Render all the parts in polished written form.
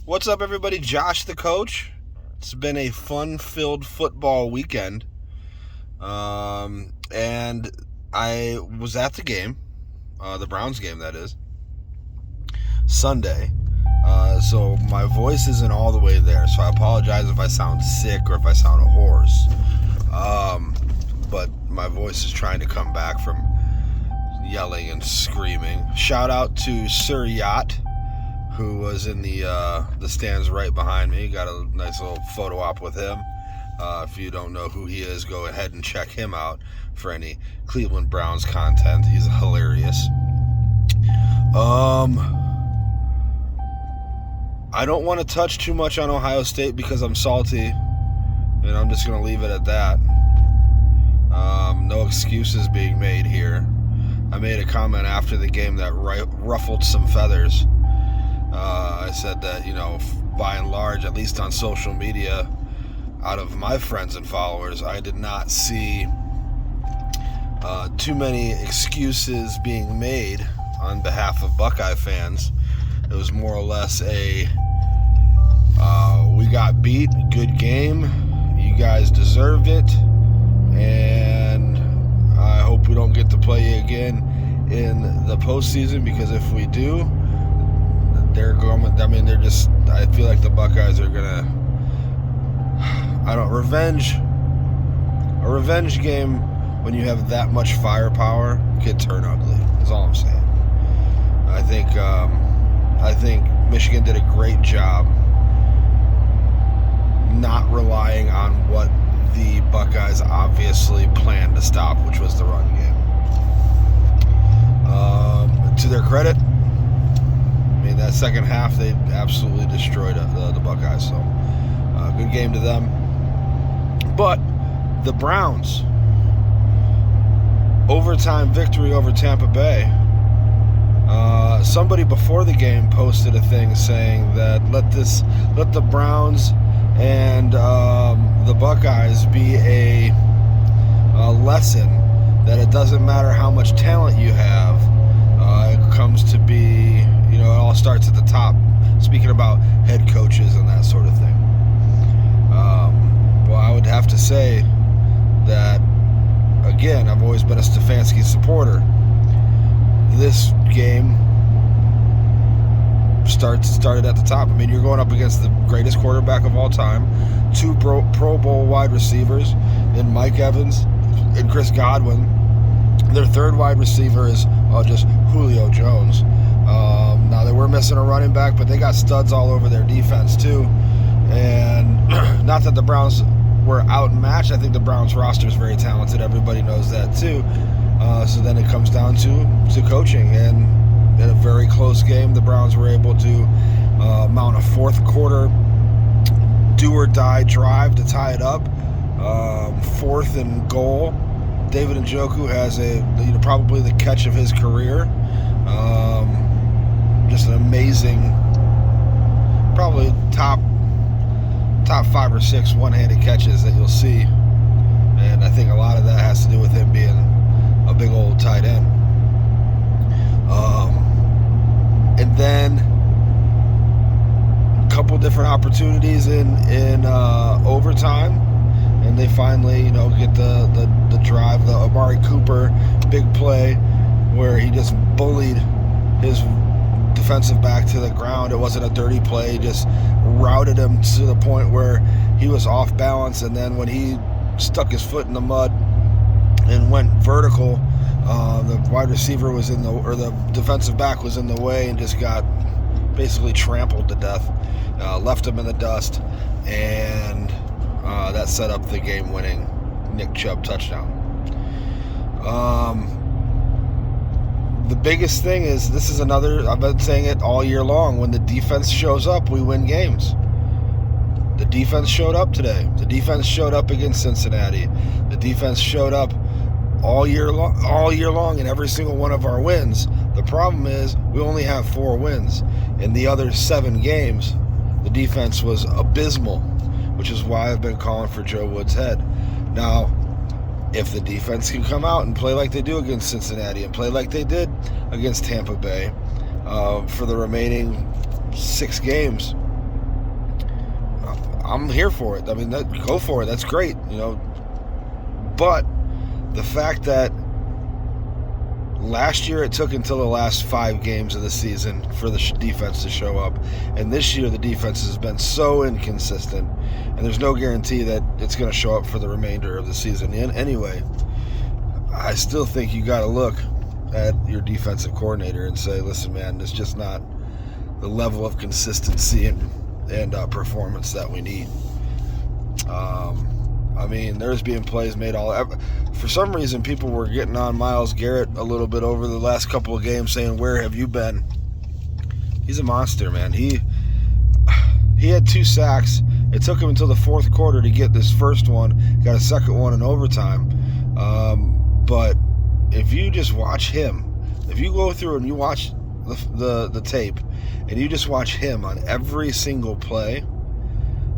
What's up, everybody? Josh the Coach. It's been a fun-filled football weekend. And I was at the game, the Browns game, that is, Sunday. So my voice isn't all the way there, so I apologize if I sound sick or if I sound hoarse. But my voice is trying to come back from yelling and screaming. Shout out to Sir Yacht, who was in the stands right behind me. Got a nice little photo op with him. If you don't know who he is, go ahead and check him out for any Cleveland Browns content. He's hilarious. I don't want to touch too much on Ohio State because I'm salty, and I'm just going to leave it at that. No excuses being made here. I made a comment after the game that ruffled some feathers. I said that, by and large, at least on social media, out of my friends and followers, I did not see too many excuses being made on behalf of Buckeye fans. It was more or less we got beat, good game, you guys deserved it, and I hope we don't get to play you again in the postseason, because if we do, I feel like the Buckeyes are gonna, a revenge game when you have that much firepower could turn ugly, is all I'm saying. I think Michigan did a great job not relying on what the Buckeyes obviously planned to stop, which was the run game. To their credit, that second half, they absolutely destroyed the Buckeyes. So, good game to them. But the Browns, overtime victory over Tampa Bay. Somebody before the game posted a thing saying that let the Browns and the Buckeyes be a lesson that it doesn't matter how much talent you have. It comes to be, it all starts at the top. Speaking about head coaches and that sort of thing. Well, I would have to say that, again, I've always been a Stefanski supporter. This game started at the top. You're going up against the greatest quarterback of all time, two Pro Bowl wide receivers in Mike Evans and Chris Godwin. Their third wide receiver is just Julio Jones. Now, they were missing a running back, but they got studs all over their defense, too. And not that the Browns were outmatched. I think the Browns roster is very talented. Everybody knows that, too. So then it comes down to coaching. And in a very close game, the Browns were able to mount a fourth quarter do-or-die drive to tie it up. Fourth and goal. David Njoku has probably the catch of his career. Just an amazing, probably top 5 or 6 one-handed catches that you'll see, and I think a lot of that has to do with him being a big old tight end. And then a couple different opportunities in overtime. And they finally, get the drive, the Amari Cooper big play where he just bullied his defensive back to the ground. It wasn't a dirty play. He just routed him to the point where he was off balance. And then when he stuck his foot in the mud and went vertical, the wide receiver the defensive back was in the way and just got basically trampled to death. Left him in the dust, and that set up the game-winning Nick Chubb touchdown. The biggest thing is, this is another, I've been saying it all year long, when the defense shows up, we win games. The defense showed up today. The defense showed up against Cincinnati. The defense showed up all year long in every single one of our wins. The problem is we only have 4 wins. In the other 7 games, the defense was abysmal, which is why I've been calling for Joe Woods' head. Now, if the defense can come out and play like they do against Cincinnati and play like they did against Tampa Bay for the remaining 6 games, I'm here for it. I mean, go for it. That's great, But the fact that last year it took until the last 5 games of the season for the defense to show up, and this year the defense has been so inconsistent, and there's no guarantee that it's going to show up for the remainder of the season. Anyway, I still think you got to look at your defensive coordinator and say, listen, man, it's just not the level of consistency and performance that we need. I mean, there's being plays made for some reason, people were getting on Myles Garrett a little bit over the last couple of games, saying, where have you been? He's a monster, man. He had 2 sacks. It took him until the 4th quarter to get this first one. Got a second one in overtime. But if you just watch him, if you go through and you watch the tape, and you just watch him on every single play,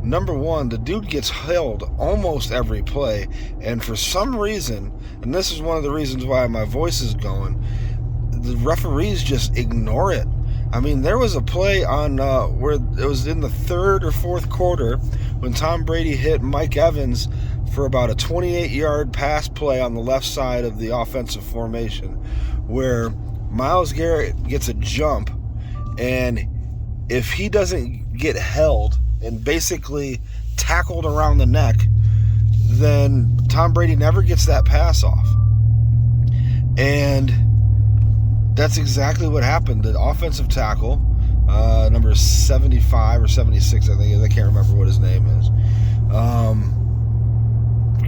number one, the dude gets held almost every play, and for some reason, and this is one of the reasons why my voice is going, the referees just ignore it. I mean, there was a play on where it was in the 3rd or 4th quarter when Tom Brady hit Mike Evans for about a 28-yard pass play on the left side of the offensive formation, where Myles Garrett gets a jump, and if he doesn't get held and basically tackled around the neck, then Tom Brady never gets that pass off. And that's exactly what happened. The offensive tackle, number 75 or 76, I think, I can't remember what his name is,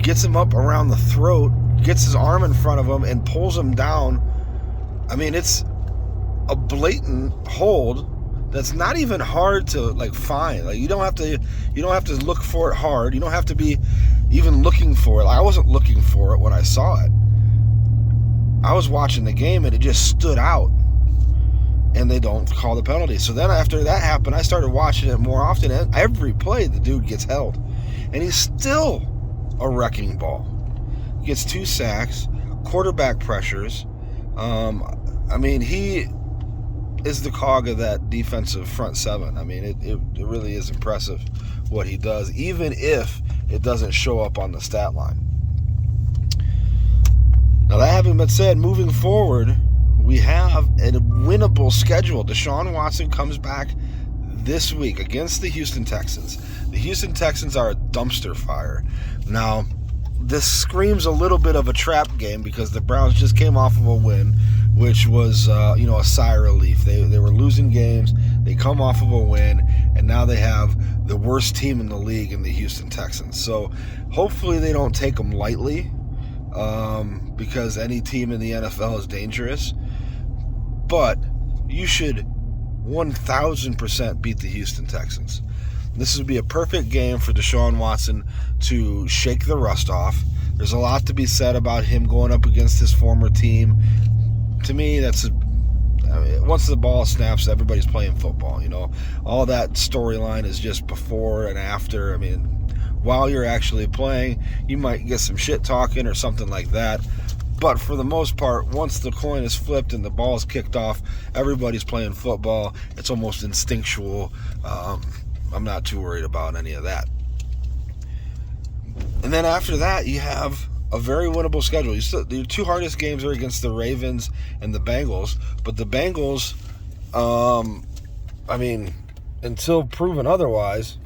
gets him up around the throat, gets his arm in front of him, and pulls him down. I mean, it's a blatant hold that's not even hard to find. You don't have to look for it hard. You don't have to be even looking for it. I wasn't looking for it when I saw it. I was watching the game and it just stood out, and they don't call the penalty. So then after that happened, I started watching it more often, and every play the dude gets held, and he's still a wrecking ball. He gets 2 sacks, quarterback pressures. I mean, he is the cog of that defensive front 7. I mean, it really is impressive what he does, even if it doesn't show up on the stat line. Now, that having been said, moving forward, we have a winnable schedule. Deshaun Watson comes back this week against the Houston Texans. The Houston Texans are a dumpster fire. Now, this screams a little bit of a trap game because the Browns just came off of a win, which was, a sigh of relief. They were losing games. They come off of a win, and now they have the worst team in the league in the Houston Texans. So hopefully they don't take them lightly, because any team in the NFL is dangerous. But you should 1,000% beat the Houston Texans. This would be a perfect game for Deshaun Watson to shake the rust off. There's a lot to be said about him going up against his former team. To me, once the ball snaps, everybody's playing football. All that storyline is just before and after. I mean, while you're actually playing, you might get some shit talking or something like that. But for the most part, once the coin is flipped and the ball is kicked off, everybody's playing football. It's almost instinctual. I'm not too worried about any of that. And then after that, you have a very winnable schedule. Your 2 hardest games are against the Ravens and the Bengals. But the Bengals, until proven otherwise,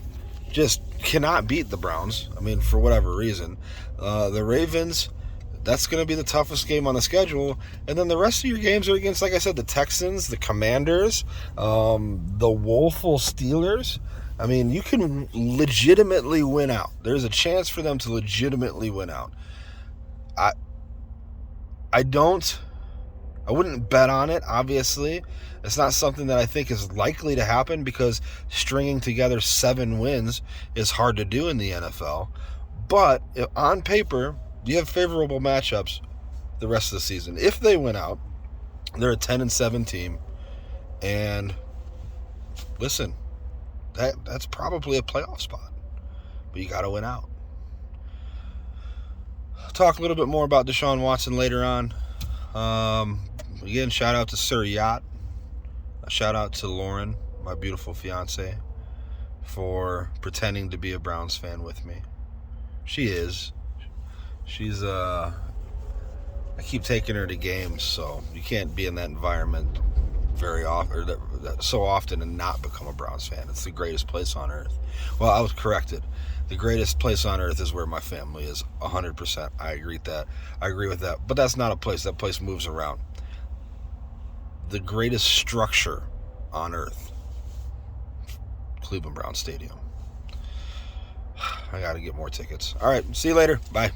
just cannot beat the Browns. For whatever reason. The Ravens, that's going to be the toughest game on the schedule. And then the rest of your games are against, like I said, the Texans, the Commanders, the woeful Steelers. You can legitimately win out. There's a chance for them to legitimately win out. I wouldn't bet on it, obviously. It's not something that I think is likely to happen because stringing together 7 wins is hard to do in the NFL. But on paper, you have favorable matchups the rest of the season. If they win out, they're a 10-7 team. And listen, that's probably a playoff spot. But you got to win out. I'll talk a little bit more about Deshaun Watson later on. Again, shout out to Sir Yacht. A shout out to Lauren, my beautiful fiance, for pretending to be a Browns fan with me. She is. She's I keep taking her to games, so you can't be in that environment very often, or that so often, and not become a Browns fan. It's the greatest place on earth. Well, I was corrected. The greatest place on earth is where my family is. 100%. I agree with that. But that's not a place. That place moves around. The greatest structure on earth, Cleveland Browns Stadium. I got to get more tickets. All right. See you later. Bye.